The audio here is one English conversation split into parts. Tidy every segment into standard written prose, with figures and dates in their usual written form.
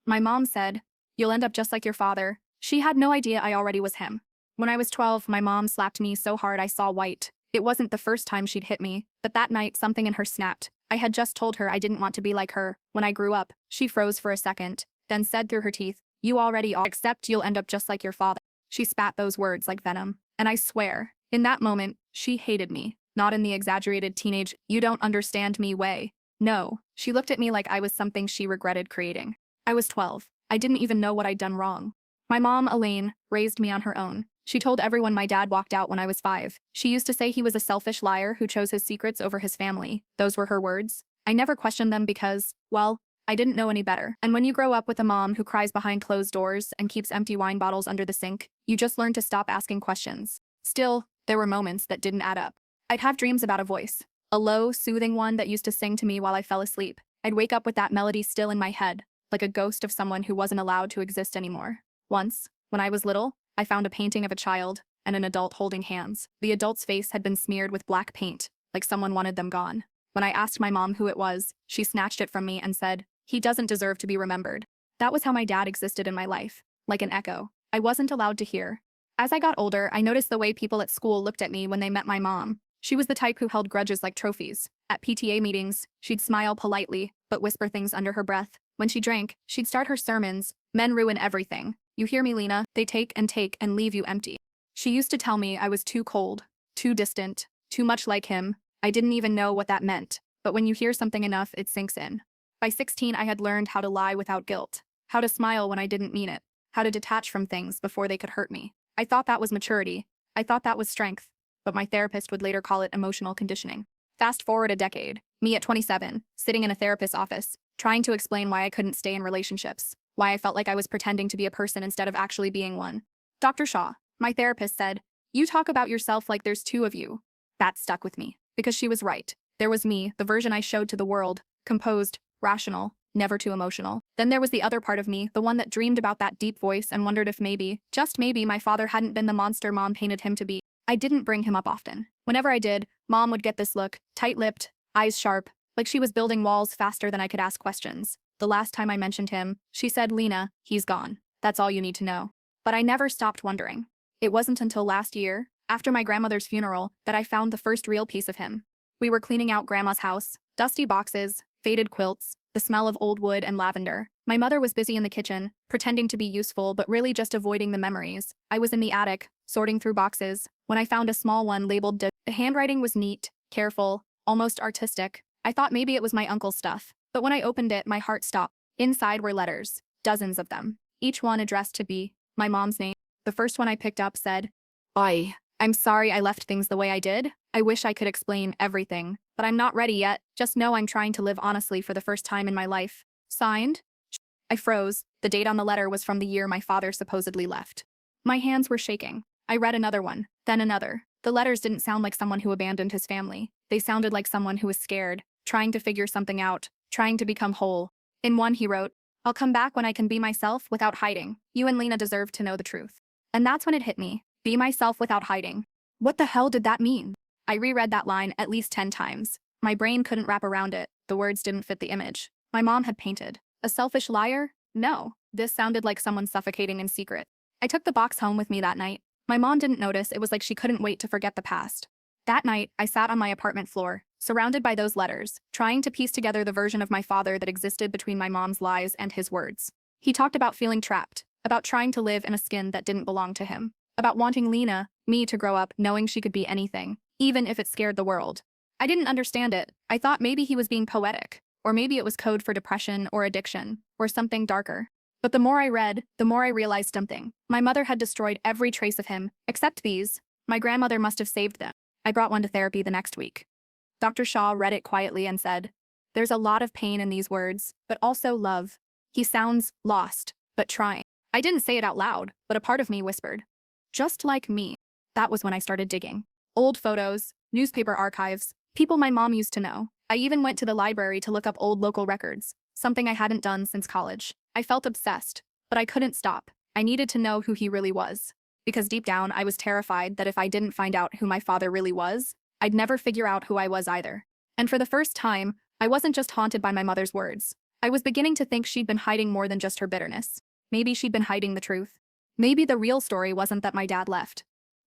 My mom said, "You'll end up just like your father." She had no idea I already was him. When I was 12, my mom slapped me so hard I saw white. It wasn't the first time she'd hit me, but that night something in her snapped. I had just told her I didn't want to be like her. When I grew up, she froze for a second, then said through her teeth, "You already are, except you'll end up just like your father." She spat those words like venom, and I swear, in that moment, she hated me, not in the exaggerated teenage, "you don't understand me" way. No, she looked at me like I was something she regretted creating. I was 12. I didn't even know what I'd done wrong. My mom, Elaine, raised me on her own. She told everyone my dad walked out when I was 5. She used to say he was a selfish liar who chose his secrets over his family. Those were her words. I never questioned them because, well, I didn't know any better. And when you grow up with a mom who cries behind closed doors and keeps empty wine bottles under the sink, you just learn to stop asking questions. Still, there were moments that didn't add up. I'd have dreams about a voice. A low, soothing one that used to sing to me while I fell asleep. I'd wake up with that melody still in my head, like a ghost of someone who wasn't allowed to exist anymore. Once, when I was little, I found a painting of a child and an adult holding hands. The adult's face had been smeared with black paint, like someone wanted them gone. When I asked my mom who it was, she snatched it from me and said, "He doesn't deserve to be remembered." That was how my dad existed in my life, like an echo. I wasn't allowed to hear. As I got older, I noticed the way people at school looked at me when they met my mom. She was the type who held grudges like trophies. At PTA meetings, she'd smile politely, but whisper things under her breath. When she drank, she'd start her sermons, "Men ruin everything. You hear me, Lena? They take and leave you empty." She used to tell me I was too cold, too distant, too much like him. I didn't even know what that meant, but when you hear something enough, it sinks in. By 16, I had learned how to lie without guilt, how to smile when I didn't mean it, how to detach from things before they could hurt me. I thought that was maturity. I thought that was strength, but my therapist would later call it emotional conditioning. Fast forward a decade, me at 27, sitting in a therapist's office, trying to explain why I couldn't stay in relationships, why I felt like I was pretending to be a person instead of actually being one. "Dr. Shaw," my therapist said, "you talk about yourself like there's two of you." That stuck with me, because she was right. There was me, the version I showed to the world, composed, rational, never too emotional. Then there was the other part of me, the one that dreamed about that deep voice and wondered if maybe, just maybe, my father hadn't been the monster mom painted him to be. I didn't bring him up often. Whenever I did, mom would get this look, tight-lipped, eyes sharp, like she was building walls faster than I could ask questions. The last time I mentioned him, she said, "Lena, he's gone. That's all you need to know." But I never stopped wondering. It wasn't until last year, after my grandmother's funeral, that I found the first real piece of him. We were cleaning out Grandma's house, dusty boxes, faded quilts, the smell of old wood and lavender. My mother was busy in the kitchen, pretending to be useful but really just avoiding the memories. I was in the attic, sorting through boxes, when I found a small one labeled D. The handwriting was neat, careful, almost artistic. I thought maybe it was my uncle's stuff, but when I opened it, my heart stopped. Inside were letters, dozens of them, each one addressed to B, my mom's name. The first one I picked up said, I'm sorry I left things the way I did. I wish I could explain everything, but I'm not ready yet. Just know I'm trying to live honestly for the first time in my life. Signed?" I froze. The date on the letter was from the year my father supposedly left. My hands were shaking. I read another one, then another. The letters didn't sound like someone who abandoned his family. They sounded like someone who was scared, trying to figure something out, trying to become whole. In one he wrote, "I'll come back when I can be myself without hiding. You and Lena deserve to know the truth." And that's when it hit me. Be myself without hiding. What the hell did that mean? I reread that line at least 10 times. My brain couldn't wrap around it. The words didn't fit the image my mom had painted. A selfish liar? No. This sounded like someone suffocating in secret. I took the box home with me that night. My mom didn't notice. It was like she couldn't wait to forget the past. That night, I sat on my apartment floor, surrounded by those letters, trying to piece together the version of my father that existed between my mom's lies and his words. He talked about feeling trapped, about trying to live in a skin that didn't belong to him, about wanting Lena, me, to grow up knowing she could be anything, even if it scared the world. I didn't understand it. I thought maybe he was being poetic, or maybe it was code for depression or addiction, or something darker. But the more I read, the more I realized something. My mother had destroyed every trace of him, except these. My grandmother must have saved them. I brought one to therapy the next week. Dr. Shaw read it quietly and said, "There's a lot of pain in these words, but also love. He sounds lost, but trying." I didn't say it out loud, but a part of me whispered, "Just like me." That was when I started digging. Old photos, newspaper archives, people my mom used to know. I even went to the library to look up old local records, something I hadn't done since college. I felt obsessed, but I couldn't stop. I needed to know who he really was. Because deep down, I was terrified that if I didn't find out who my father really was, I'd never figure out who I was either. And for the first time, I wasn't just haunted by my mother's words. I was beginning to think she'd been hiding more than just her bitterness. Maybe she'd been hiding the truth. Maybe the real story wasn't that my dad left.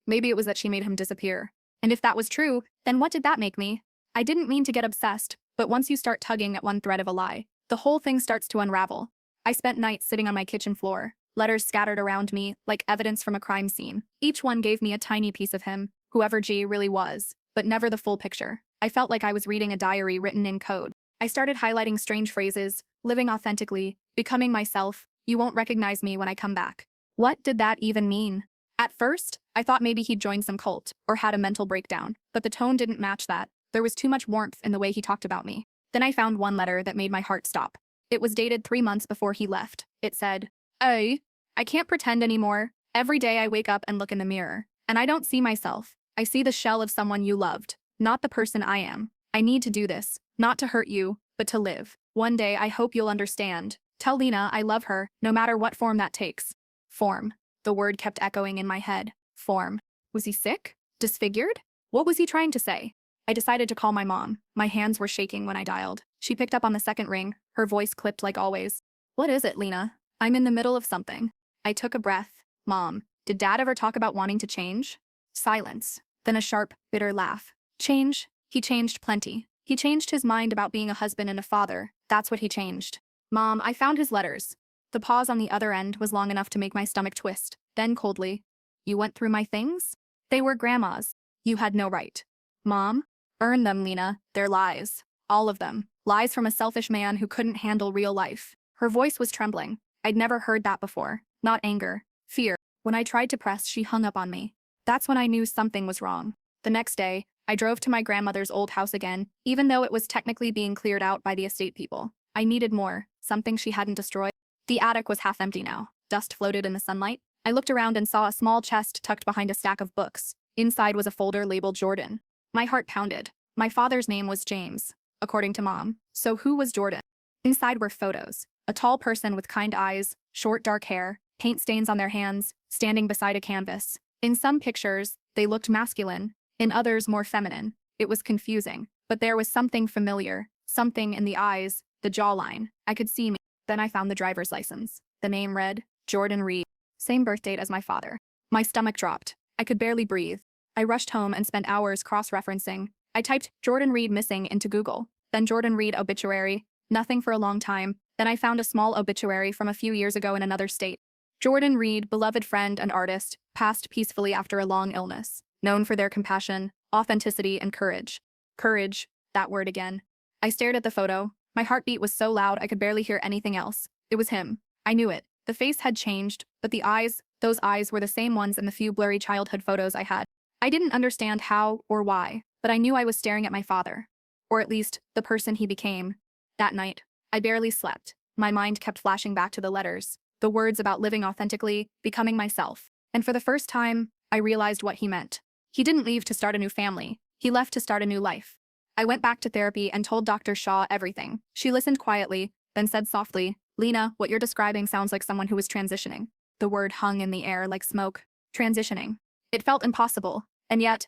Maybe it was that she made him disappear. And if that was true, then what did that make me? I didn't mean to get obsessed, but once you start tugging at one thread of a lie, the whole thing starts to unravel. I spent nights sitting on my kitchen floor, letters scattered around me like evidence from a crime scene. Each one gave me a tiny piece of him, whoever G really was, but never the full picture. I felt like I was reading a diary written in code. I started highlighting strange phrases, living authentically, becoming myself. You won't recognize me when I come back. What did that even mean? At first, I thought maybe he'd joined some cult or had a mental breakdown, but the tone didn't match that. There was too much warmth in the way he talked about me. Then I found one letter that made my heart stop. It was dated 3 months before he left. It said, "Hey, I can't pretend anymore. Every day I wake up and look in the mirror, and I don't see myself. I see the shell of someone you loved, not the person I am. I need to do this, not to hurt you, but to live. One day I hope you'll understand. Tell Lena I love her, no matter what form that takes." Form. The word kept echoing in my head. Form. Was he sick? Disfigured? What was he trying to say? I decided to call my mom. My hands were shaking when I dialed. She picked up on the second ring, her voice clipped like always. "What is it, Lena? I'm in the middle of something." I took a breath. "Mom, did Dad ever talk about wanting to change?" Silence. Then a sharp, bitter laugh. "Change? He changed plenty. He changed his mind about being a husband and a father. That's what he changed." "Mom, I found his letters." The pause on the other end was long enough to make my stomach twist. Then coldly, "You went through my things? They were Grandma's. You had no right." "Mom? Burn them, Lena. They're lies. All of them. Lies from a selfish man who couldn't handle real life." Her voice was trembling. I'd never heard that before. Not anger. Fear. When I tried to press, she hung up on me. That's when I knew something was wrong. The next day, I drove to my grandmother's old house again, even though it was technically being cleared out by the estate people. I needed more, something she hadn't destroyed. The attic was half empty now. Dust floated in the sunlight. I looked around and saw a small chest tucked behind a stack of books. Inside was a folder labeled Jordan. My heart pounded. My father's name was James, according to Mom. So who was Jordan? Inside were photos. A tall person with kind eyes, short dark hair, paint stains on their hands, standing beside a canvas. In some pictures, they looked masculine. In others, more feminine. It was confusing. But there was something familiar. Something in the eyes, the jawline. I could see me. Then I found the driver's license. The name read, Jordan Reed. Same birth date as my father. My stomach dropped. I could barely breathe. I rushed home and spent hours cross-referencing. I typed Jordan Reed missing into Google. Then Jordan Reed obituary. Nothing for a long time. Then I found a small obituary from a few years ago in another state. Jordan Reed, beloved friend and artist, passed peacefully after a long illness. Known for their compassion, authenticity, and courage. Courage, that word again. I stared at the photo. My heartbeat was so loud I could barely hear anything else. It was him. I knew it. The face had changed, but the eyes, those eyes were the same ones in the few blurry childhood photos I had. I didn't understand how or why, but I knew I was staring at my father. Or at least, the person he became. That night, I barely slept. My mind kept flashing back to the letters, the words about living authentically, becoming myself. And for the first time, I realized what he meant. He didn't leave to start a new family. He left to start a new life. I went back to therapy and told Dr. Shaw everything. She listened quietly, then said softly, "Lena, what you're describing sounds like someone who is transitioning." The word hung in the air like smoke. Transitioning. It felt impossible, and yet,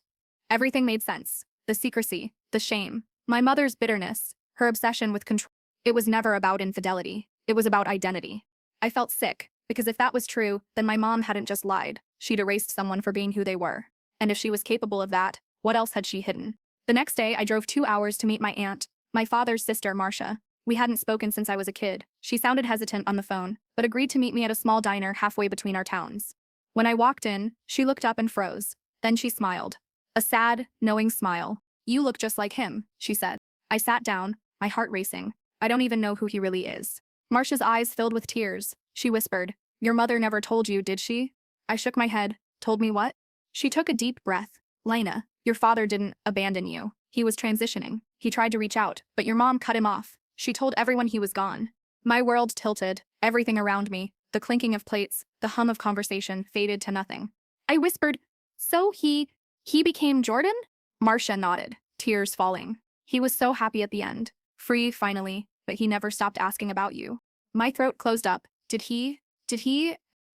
everything made sense. The secrecy, the shame, my mother's bitterness, her obsession with control. It was never about infidelity. It was about identity. I felt sick, because if that was true, then my mom hadn't just lied. She'd erased someone for being who they were. And if she was capable of that, what else had she hidden? The next day, I drove 2 hours to meet my aunt, my father's sister, Marcia. We hadn't spoken since I was a kid. She sounded hesitant on the phone, but agreed to meet me at a small diner halfway between our towns. When I walked in, she looked up and froze. Then she smiled. A sad, knowing smile. "You look just like him," she said. I sat down, my heart racing. I don't even know who he really is. Marcia's eyes filled with tears. She whispered, "Your mother never told you, did she?" I shook my head. "Told me what?" She took a deep breath. "Lena, your father didn't abandon you. He was transitioning. He tried to reach out, but your mom cut him off. She told everyone he was gone." My world tilted. Everything around me, the clinking of plates, the hum of conversation, faded to nothing. I whispered, "So he became Jordan?" Marcia nodded, tears falling. "He was so happy at the end. Free, finally, but he never stopped asking about you." My throat closed up. Did he?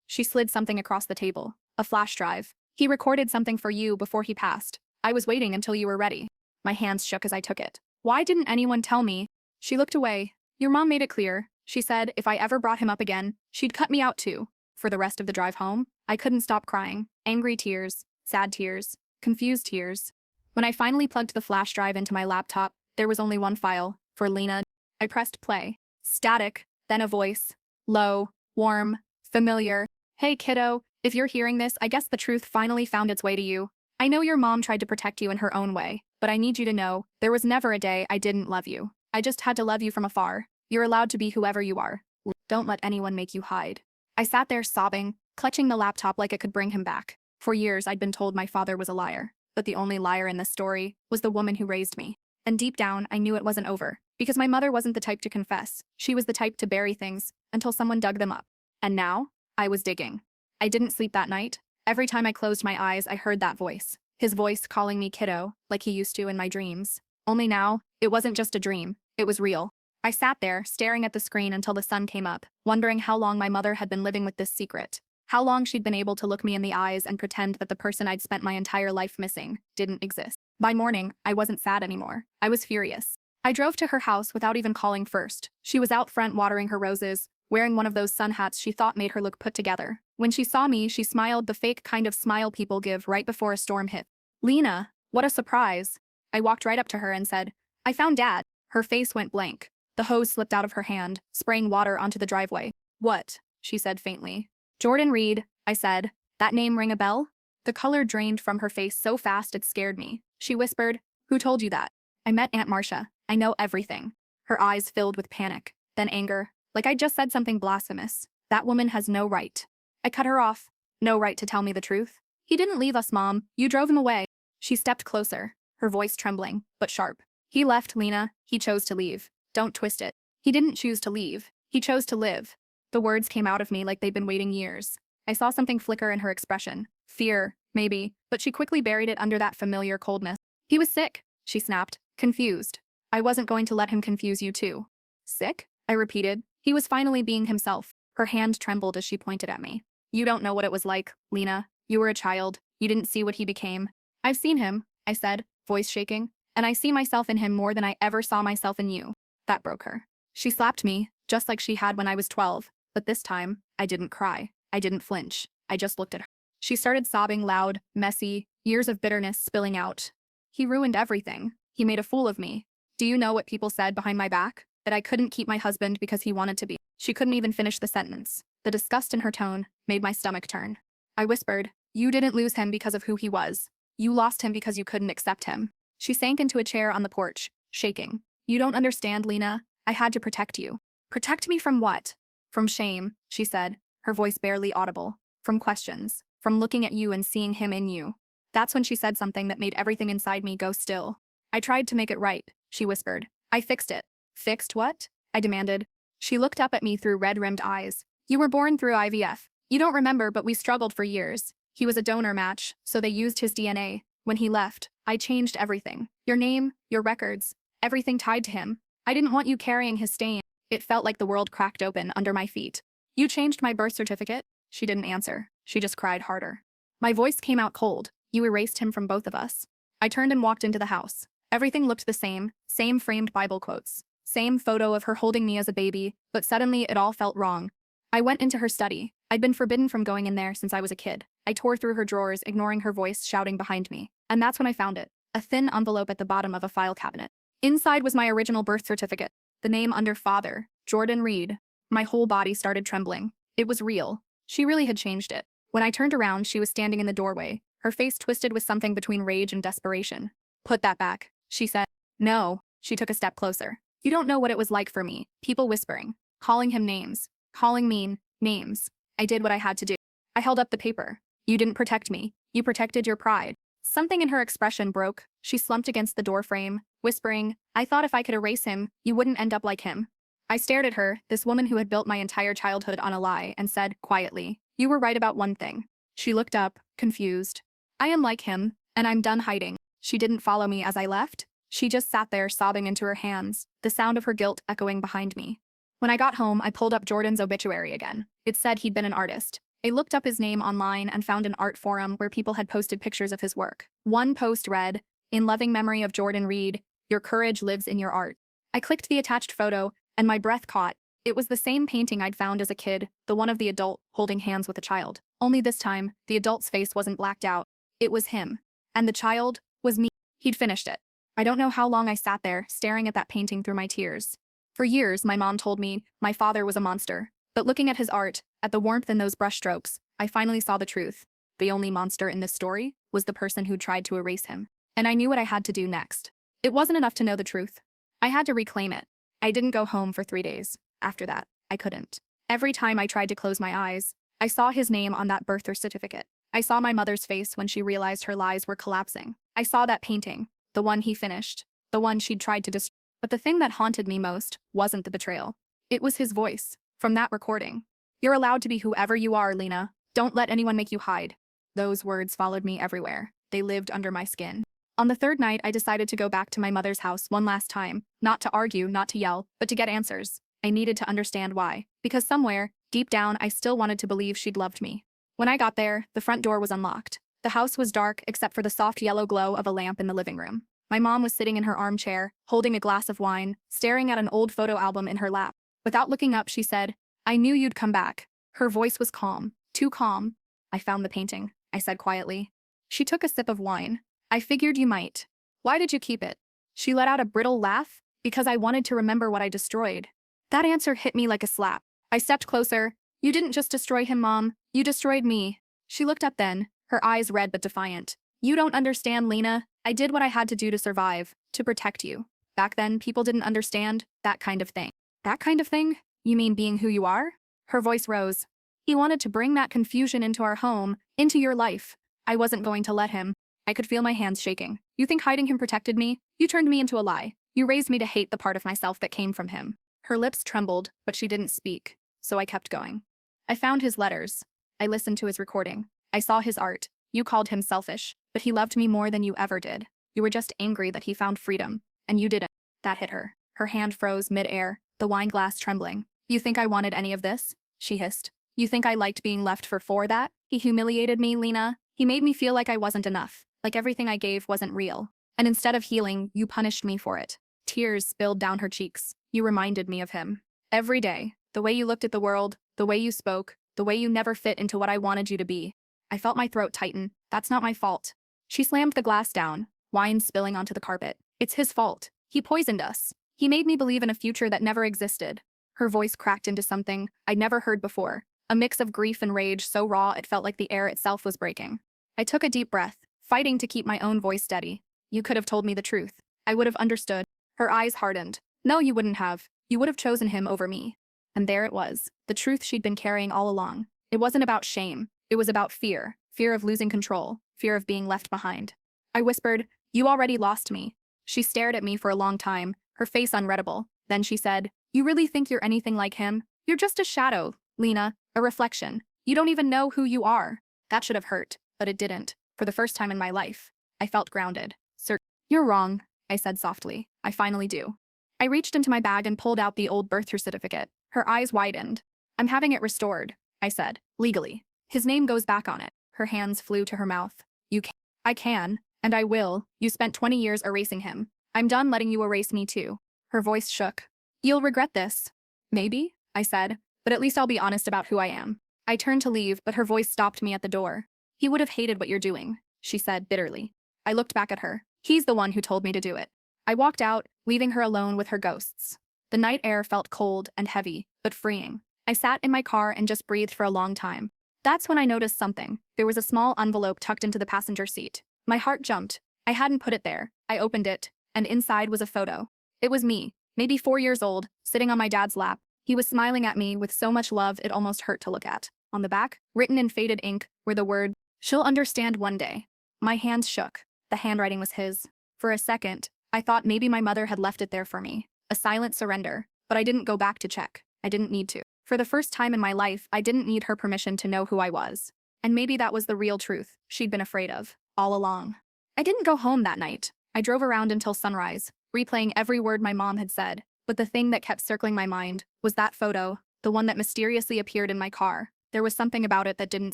She slid something across the table. A flash drive. "He recorded something for you before he passed. I was waiting until you were ready." My hands shook as I took it. "Why didn't anyone tell me?" She looked away. Your mom made it clear. She said if I ever brought him up again, she'd cut me out too. For the rest of the drive home, I couldn't stop crying. Angry tears, sad tears, confused tears. When I finally plugged the flash drive into my laptop, there was only one file, for Lena. I pressed play. Static, then a voice. Low, warm, familiar. Hey kiddo, if you're hearing this, I guess the truth finally found its way to you. I know your mom tried to protect you in her own way, but I need you to know, there was never a day I didn't love you. I just had to love you from afar. You're allowed to be whoever you are. Don't let anyone make you hide. I sat there sobbing, clutching the laptop like it could bring him back. For years, I'd been told my father was a liar, but the only liar in this story was the woman who raised me. And deep down, I knew it wasn't over, because my mother wasn't the type to confess. She was the type to bury things until someone dug them up. And now, I was digging. I didn't sleep that night. Every time I closed my eyes, I heard that voice. His voice calling me kiddo, like he used to in my dreams. Only now, it wasn't just a dream, it was real. I sat there, staring at the screen until the sun came up, wondering how long my mother had been living with this secret. How long she'd been able to look me in the eyes and pretend that the person I'd spent my entire life missing didn't exist. By morning, I wasn't sad anymore. I was furious. I drove to her house without even calling first. She was out front watering her roses, wearing one of those sun hats she thought made her look put together. When she saw me, she smiled, the fake kind of smile people give right before a storm hit. Lena, what a surprise. I walked right up to her and said, I found Dad. Her face went blank. The hose slipped out of her hand, spraying water onto the driveway. What? She said faintly. Jordan Reed, I said. That name ring a bell? The color drained from her face so fast it scared me. She whispered, Who told you that? I met Aunt Marcia. I know everything. Her eyes filled with panic, then anger, like I just said something blasphemous. That woman has no right. I cut her off. No right to tell me the truth. He didn't leave us, Mom. You drove him away. She stepped closer, her voice trembling, but sharp. He left, Lena. He chose to leave. Don't twist it. He didn't choose to leave. He chose to live. The words came out of me like they'd been waiting years. I saw something flicker in her expression. Fear, maybe, but she quickly buried it under that familiar coldness. He was sick, she snapped, confused. I wasn't going to let him confuse you too. Sick? I repeated. He was finally being himself. Her hand trembled as she pointed at me. You don't know what it was like, Lena. You were a child. You didn't see what he became. I've seen him, I said, voice shaking, and I see myself in him more than I ever saw myself in you. That broke her. She slapped me, just like she had when I was 12, but this time, I didn't cry. I didn't flinch. I just looked at her. She started sobbing loud, messy, years of bitterness spilling out. He ruined everything. He made a fool of me. Do you know what people said behind my back? That I couldn't keep my husband because he wanted to be. She couldn't even finish the sentence. The disgust in her tone made my stomach turn. I whispered, You didn't lose him because of who he was. You lost him because you couldn't accept him. She sank into a chair on the porch, shaking. You don't understand, Lena. I had to protect you. Protect me from what? From shame, she said, her voice barely audible. From questions. From looking at you and seeing him in you. That's when she said something that made everything inside me go still. I tried to make it right, she whispered. I fixed it. Fixed what? I demanded. She looked up at me through red-rimmed eyes. You were born through IVF. You don't remember, but we struggled for years. He was a donor match, so they used his DNA. When he left, I changed everything. Your name, your records, everything tied to him. I didn't want you carrying his stain. It felt like the world cracked open under my feet. You changed my birth certificate? She didn't answer. She just cried harder. My voice came out cold. You erased him from both of us. I turned and walked into the house. Everything looked the same framed Bible quotes, same photo of her holding me as a baby, but suddenly it all felt wrong. I went into her study. I'd been forbidden from going in there since I was a kid. I tore through her drawers, ignoring her voice shouting behind me. And that's when I found it. A thin envelope at the bottom of a file cabinet. Inside was my original birth certificate. The name under father, Jordan Reed. My whole body started trembling. It was real. She really had changed it. When I turned around, she was standing in the doorway, her face twisted with something between rage and desperation. Put that back, she said. No. She took a step closer. You don't know what it was like for me. People whispering, calling him names, calling me names. I did what I had to do. I held up the paper. You didn't protect me. You protected your pride. Something in her expression broke. She slumped against the doorframe, whispering, I thought if I could erase him, you wouldn't end up like him. I stared at her, this woman who had built my entire childhood on a lie, and said, quietly, you were right about one thing. She looked up, confused. I am like him, and I'm done hiding. She didn't follow me as I left. She just sat there sobbing into her hands, the sound of her guilt echoing behind me. When I got home, I pulled up Jordan's obituary again. It said he'd been an artist. I looked up his name online and found an art forum where people had posted pictures of his work. One post read, In loving memory of Jordan Reed, your courage lives in your art. I clicked the attached photo, and my breath caught. It was the same painting I'd found as a kid, the one of the adult holding hands with a child. Only this time, the adult's face wasn't blacked out. It was him. And the child was me. He'd finished it. I don't know how long I sat there, staring at that painting through my tears. For years, my mom told me my father was a monster. But looking at his art, at the warmth in those brushstrokes, I finally saw the truth. The only monster in this story was the person who tried to erase him. And I knew what I had to do next. It wasn't enough to know the truth. I had to reclaim it. I didn't go home for 3 days. After that, I couldn't. Every time I tried to close my eyes, I saw his name on that birth certificate. I saw my mother's face when she realized her lies were collapsing. I saw that painting, the one he finished, the one she'd tried to destroy. But the thing that haunted me most wasn't the betrayal. It was his voice, from that recording. "You're allowed to be whoever you are, Lena. Don't let anyone make you hide." Those words followed me everywhere. They lived under my skin. On the third night, I decided to go back to my mother's house one last time, not to argue, not to yell, but to get answers. I needed to understand why, because somewhere, deep down, I still wanted to believe she'd loved me. When I got there, the front door was unlocked. The house was dark except for the soft yellow glow of a lamp in the living room. My mom was sitting in her armchair, holding a glass of wine, staring at an old photo album in her lap. Without looking up, she said, "I knew you'd come back." Her voice was calm, too calm. "I found the painting," I said quietly. She took a sip of wine. "I figured you might. Why did you keep it?" She let out a brittle laugh. "Because I wanted to remember what I destroyed." That answer hit me like a slap. I stepped closer. "You didn't just destroy him, Mom. You destroyed me." She looked up then, her eyes red but defiant. "You don't understand, Lena. I did what I had to do to survive, to protect you. Back then, people didn't understand that kind of thing." "That kind of thing? You mean being who you are?" Her voice rose. "He wanted to bring that confusion into our home, into your life. I wasn't going to let him." I could feel my hands shaking. "You think hiding him protected me? You turned me into a lie. You raised me to hate the part of myself that came from him." Her lips trembled, but she didn't speak, so I kept going. "I found his letters. I listened to his recording. I saw his art. You called him selfish, but he loved me more than you ever did. You were just angry that he found freedom, and you didn't." That hit her. Her hand froze mid-air, the wine glass trembling. "You think I wanted any of this?" she hissed. "You think I liked being left for that? He humiliated me, Lena. He made me feel like I wasn't enough, like everything I gave wasn't real. And instead of healing, you punished me for it." Tears spilled down her cheeks. "You reminded me of him. Every day. The way you looked at the world, the way you spoke, the way you never fit into what I wanted you to be." I felt my throat tighten. "That's not my fault." She slammed the glass down, wine spilling onto the carpet. "It's his fault. He poisoned us. He made me believe in a future that never existed." Her voice cracked into something I'd never heard before, a mix of grief and rage so raw it felt like the air itself was breaking. I took a deep breath, fighting to keep my own voice steady. "You could have told me the truth. I would have understood." Her eyes hardened. "No, you wouldn't have. You would have chosen him over me." And there it was, the truth she'd been carrying all along. It wasn't about shame. It was about fear. Fear of losing control. Fear of being left behind. I whispered, "You already lost me." She stared at me for a long time, her face unreadable. Then she said, "You really think you're anything like him? You're just a shadow, Lena, a reflection. You don't even know who you are." That should have hurt, but it didn't. For the first time in my life, I felt grounded. "Sir, you're wrong," I said softly. "I finally do." I reached into my bag and pulled out the old birth certificate. Her eyes widened. "I'm having it restored," I said, "legally. His name goes back on it." Her hands flew to her mouth. "You can." "I can, and I will. You spent 20 years erasing him. I'm done letting you erase me too." Her voice shook. "You'll regret this." "Maybe," I said, "but at least I'll be honest about who I am." I turned to leave, but her voice stopped me at the door. "He would have hated what you're doing," she said bitterly. I looked back at her. "He's the one who told me to do it." I walked out, leaving her alone with her ghosts. The night air felt cold and heavy, but freeing. I sat in my car and just breathed for a long time. That's when I noticed something. There was a small envelope tucked into the passenger seat. My heart jumped. I hadn't put it there. I opened it, and inside was a photo. It was me, maybe 4 years old, sitting on my dad's lap. He was smiling at me with so much love it almost hurt to look at. On the back, written in faded ink, were the words, "She'll understand one day." My hands shook. The handwriting was his. For a second, I thought maybe my mother had left it there for me. A silent surrender. But I didn't go back to check. I didn't need to. For the first time in my life, I didn't need her permission to know who I was. And maybe that was the real truth she'd been afraid of, all along. I didn't go home that night. I drove around until sunrise, replaying every word my mom had said. But the thing that kept circling my mind was that photo, the one that mysteriously appeared in my car. There was something about it that didn't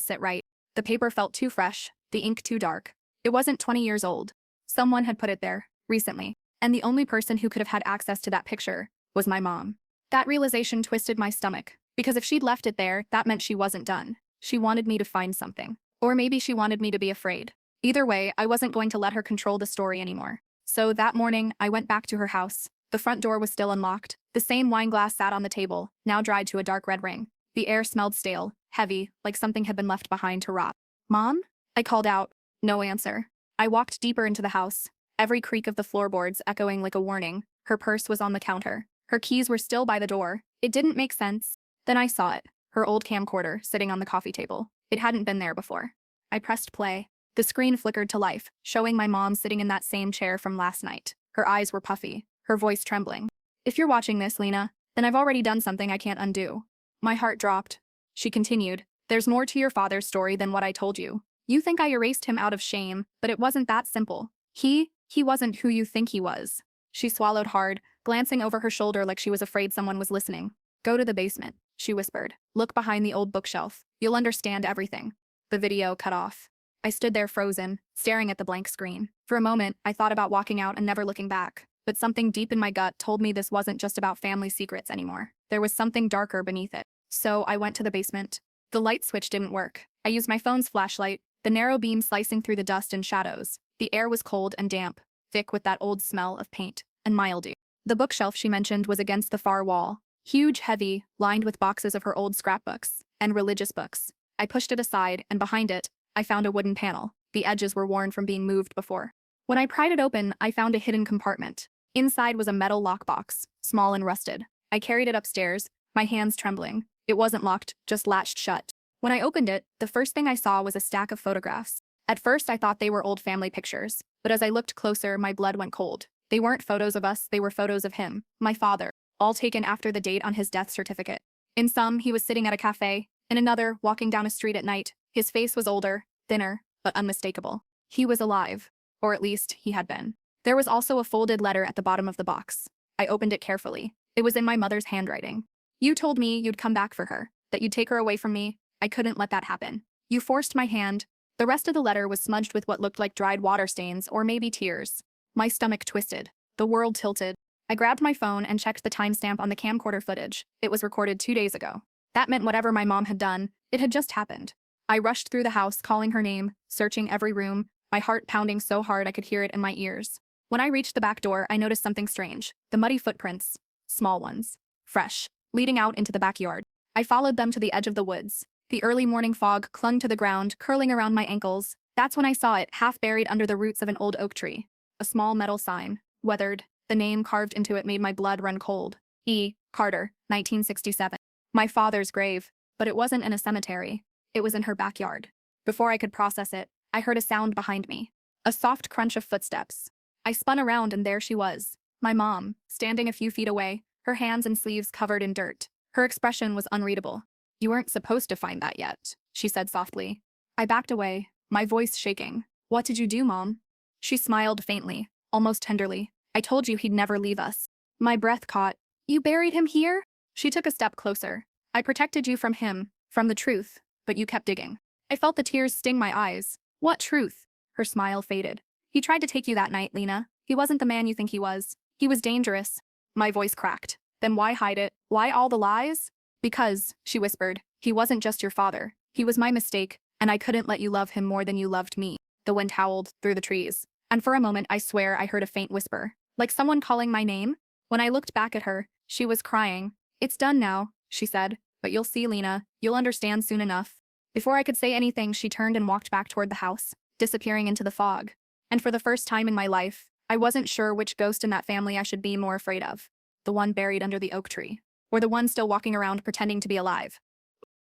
sit right. The paper felt too fresh, the ink too dark. It wasn't 20 years old. Someone had put it there, recently. And the only person who could have had access to that picture was my mom. That realization twisted my stomach, because if she'd left it there, that meant she wasn't done. She wanted me to find something. Or maybe she wanted me to be afraid. Either way, I wasn't going to let her control the story anymore. So that morning, I went back to her house. The front door was still unlocked. The same wine glass sat on the table, now dried to a dark red ring. The air smelled stale, heavy, like something had been left behind to rot. "Mom?" I called out. No answer. I walked deeper into the house, every creak of the floorboards echoing like a warning. Her purse was on the counter. Her keys were still by the door. It didn't make sense. Then I saw it. Her old camcorder, sitting on the coffee table. It hadn't been there before. I pressed play. The screen flickered to life, showing my mom sitting in that same chair from last night. Her eyes were puffy, her voice trembling. "If you're watching this, Lena, then I've already done something I can't undo." My heart dropped. She continued, "There's more to your father's story than what I told you. You think I erased him out of shame, but it wasn't that simple. He wasn't who you think he was." She swallowed hard, glancing over her shoulder like she was afraid someone was listening. "Go to the basement," she whispered. "Look behind the old bookshelf. You'll understand everything." The video cut off. I stood there frozen, staring at the blank screen. For a moment, I thought about walking out and never looking back. But something deep in my gut told me this wasn't just about family secrets anymore. There was something darker beneath it. So I went to the basement. The light switch didn't work. I used my phone's flashlight, the narrow beam slicing through the dust and shadows. The air was cold and damp, thick with that old smell of paint and mildew. The bookshelf she mentioned was against the far wall. Huge, heavy, lined with boxes of her old scrapbooks and religious books. I pushed it aside, and behind it, I found a wooden panel. The edges were worn from being moved before. When I pried it open, I found a hidden compartment. Inside was a metal lockbox, small and rusted. I carried it upstairs, my hands trembling. It wasn't locked, just latched shut. When I opened it, the first thing I saw was a stack of photographs. At first, I thought they were old family pictures, but as I looked closer, my blood went cold. They weren't photos of us, they were photos of him, my father, all taken after the date on his death certificate. In some, he was sitting at a cafe. In another, walking down a street at night. His face was older, thinner, but unmistakable. He was alive, or at least he had been. There was also a folded letter at the bottom of the box. I opened it carefully. It was in my mother's handwriting. "You told me you'd come back for her, that you'd take her away from me. I couldn't let that happen. You forced my hand." The rest of the letter was smudged with what looked like dried water stains or maybe tears. My stomach twisted. The world tilted. I grabbed my phone and checked the timestamp on the camcorder footage. It was recorded 2 days ago. That meant whatever my mom had done, it had just happened. I rushed through the house, calling her name, searching every room, my heart pounding so hard I could hear it in my ears. When I reached the back door, I noticed something strange. The muddy footprints. Small ones. Fresh. Leading out into the backyard. I followed them to the edge of the woods. The early morning fog clung to the ground, curling around my ankles. That's when I saw it, half buried under the roots of an old oak tree. A small metal sign. Weathered. The name carved into it made my blood run cold. E. Carter, 1967. My father's grave. But it wasn't in a cemetery. It was in her backyard. Before I could process it, I heard a sound behind me. A soft crunch of footsteps. I spun around and there she was. My mom, standing a few feet away, her hands and sleeves covered in dirt. Her expression was unreadable. "You weren't supposed to find that yet," she said softly. I backed away, my voice shaking. "What did you do, Mom?" She smiled faintly, almost tenderly. "I told you he'd never leave us." My breath caught. "You buried him here?" She took a step closer. "I protected you from him, from the truth, but you kept digging." I felt the tears sting my eyes. "What truth?" Her smile faded. "He tried to take you that night, Lena. He wasn't the man you think he was. He was dangerous." My voice cracked. "Then why hide it? Why all the lies?" "Because," she whispered, "he wasn't just your father. He was my mistake, and I couldn't let you love him more than you loved me." The wind howled through the trees, and for a moment I swear I heard a faint whisper, like someone calling my name. When I looked back at her, she was crying. "It's done now," she said, "but you'll see, Lena. You'll understand soon enough." Before I could say anything, she turned and walked back toward the house, disappearing into the fog. And for the first time in my life, I wasn't sure which ghost in that family I should be more afraid of. The one buried under the oak tree, or the one still walking around pretending to be alive.